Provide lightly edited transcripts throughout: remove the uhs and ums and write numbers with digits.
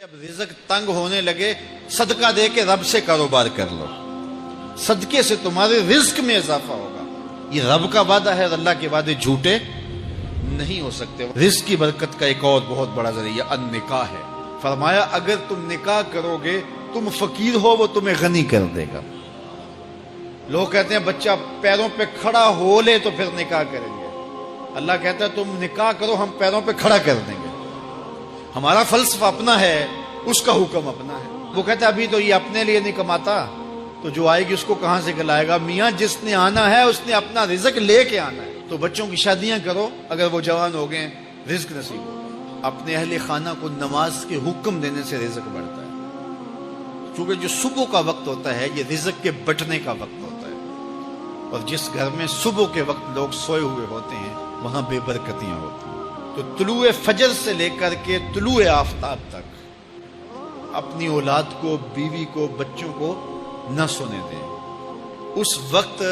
اب رزق تنگ ہونے لگے صدقہ دے کے رب سے کاروبار کر لو، صدقے سے تمہارے رزق میں اضافہ ہوگا۔ یہ رب کا وعدہ ہے اور اللہ کے وعدے جھوٹے نہیں ہو سکتے۔ رزق کی برکت کا ایک اور بہت بڑا ذریعہ النکاح ہے۔ فرمایا اگر تم نکاح کرو گے، تم فقیر ہو وہ تمہیں غنی کر دے گا۔ لوگ کہتے ہیں بچہ پیروں پہ کھڑا ہو لے تو پھر نکاح کریں گے، اللہ کہتا ہے تم نکاح کرو ہم پیروں پہ کھڑا کر دیں گے۔ ہمارا فلسفہ اپنا ہے، اس کا حکم اپنا ہے۔ وہ کہتا ہے ابھی تو یہ اپنے لیے نہیں کماتا تو جو آئے گی اس کو کہاں سے کھلائے گا؟ میاں جس نے آنا ہے اس نے اپنا رزق لے کے آنا ہے۔ تو بچوں کی شادیاں کرو، اگر وہ جوان ہو گئے رزق نصیب ہو۔ اپنے اہل خانہ کو نماز کے حکم دینے سے رزق بڑھتا ہے، کیونکہ جو صبح کا وقت ہوتا ہے یہ رزق کے بٹنے کا وقت ہوتا ہے، اور جس گھر میں صبح کے وقت لوگ سوئے ہوئے ہوتے ہیں وہاں بے برکتیاں ہوتی ہیں۔ تو طلوع فجر سے لے کر کے طلوع آفتاب تک اپنی اولاد کو، بیوی کو، بچوں کو نہ سونے دیں۔ اس وقت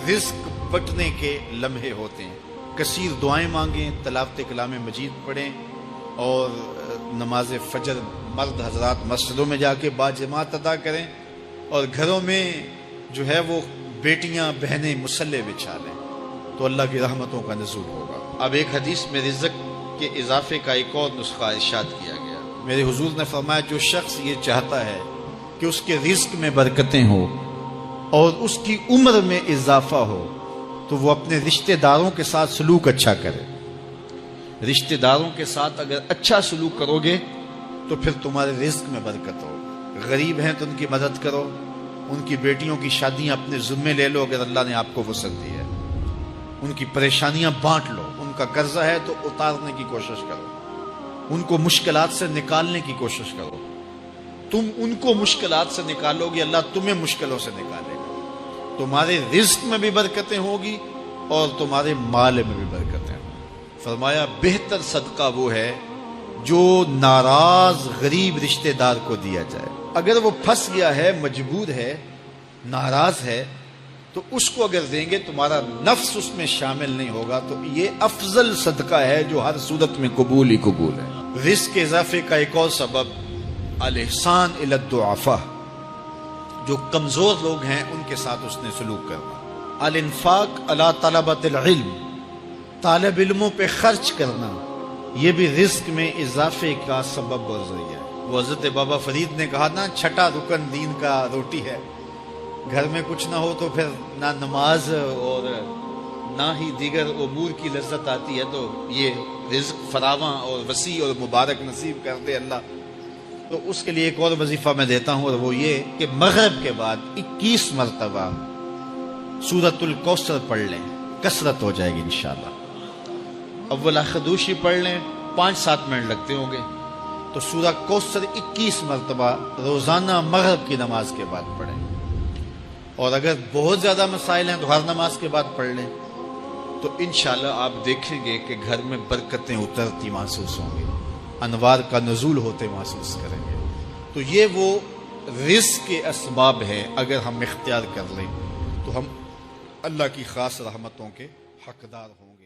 رزق بٹنے کے لمحے ہوتے ہیں۔ کثیر دعائیں مانگیں، تلاوت کلام مجید پڑھیں، اور نماز فجر مرد حضرات مسجدوں میں جا کے باجماعت ادا کریں، اور گھروں میں جو ہے وہ بیٹیاں بہنیں مصلے بچھا لیں، تو اللہ کی رحمتوں کا نزول ہوگا۔ اب ایک حدیث میں رزق کے اضافے کا ایک اور نسخہ ارشاد کیا گیا۔ میرے حضور نے فرمایا جو شخص یہ چاہتا ہے کہ اس کے رزق میں برکتیں ہوں اور اس کی عمر میں اضافہ ہو تو وہ اپنے رشتہ داروں کے ساتھ سلوک اچھا کرے۔ رشتہ داروں کے ساتھ اگر اچھا سلوک کرو گے تو پھر تمہارے رزق میں برکت ہو۔ غریب ہیں تو ان کی مدد کرو، ان کی بیٹیوں کی شادیاں اپنے ذمے لے لو اگر اللہ نے آپ کو وسعت دی ہے، ان کی پریشانیاں بانٹ لو، ان کا قرضہ ہے تو اتارنے کی کوشش کرو، ان کو مشکلات سے نکالنے کی کوشش کرو۔ تم ان کو مشکلات سے نکالو گے، اللہ تمہیں مشکلوں سے نکالے گا۔ تمہارے رزق میں بھی برکتیں ہوگی اور تمہارے مال میں بھی برکتیں ہوں۔ فرمایا بہتر صدقہ وہ ہے جو ناراض غریب رشتہ دار کو دیا جائے۔ اگر وہ پھنس گیا ہے، مجبور ہے، ناراض ہے، تو اس کو اگر دیں گے تمہارا نفس اس میں شامل نہیں ہوگا، تو یہ افضل صدقہ ہے جو ہر صورت میں قبول ہی قبول ہے۔ رزق کے اضافے کا ایک اور سبب الاحسان الی الضعفاء، جو کمزور لوگ ہیں ان کے ساتھ اس نے سلوک کرنا۔ الانفاق علی طلبۃ العلم، طالب علموں پہ خرچ کرنا، یہ بھی رزق میں اضافے کا سبب اور ذریعہ ہے۔ وہ حضرت بابا فرید نے کہا نا چھٹا رکن دین کا روٹی ہے۔ گھر میں کچھ نہ ہو تو پھر نہ نماز اور نہ ہی دیگر امور کی لذت آتی ہے، تو یہ رزق فراواں اور وسیع اور مبارک نصیب کر دے اللہ۔ تو اس کے لیے ایک اور وظیفہ میں دیتا ہوں، اور وہ یہ کہ مغرب کے بعد 21 مرتبہ سورۃ الکوثر پڑھ لیں، کثرت ہو جائے گی انشاءاللہ۔ اول خدوشی پڑھ لیں، 5-7 منٹ لگتے ہوں گے، تو سورہ کوثر 21 مرتبہ روزانہ مغرب کی نماز کے بعد پڑھیں۔ اور اگر بہت زیادہ مسائل ہیں تو ہر نماز کے بعد پڑھ لیں، تو انشاءاللہ آپ دیکھیں گے کہ گھر میں برکتیں اترتی محسوس ہوں گی، انوار کا نزول ہوتے محسوس کریں گے۔ تو یہ وہ رزق کے اسباب ہیں، اگر ہم اختیار کر لیں تو ہم اللہ کی خاص رحمتوں کے حقدار ہوں گے۔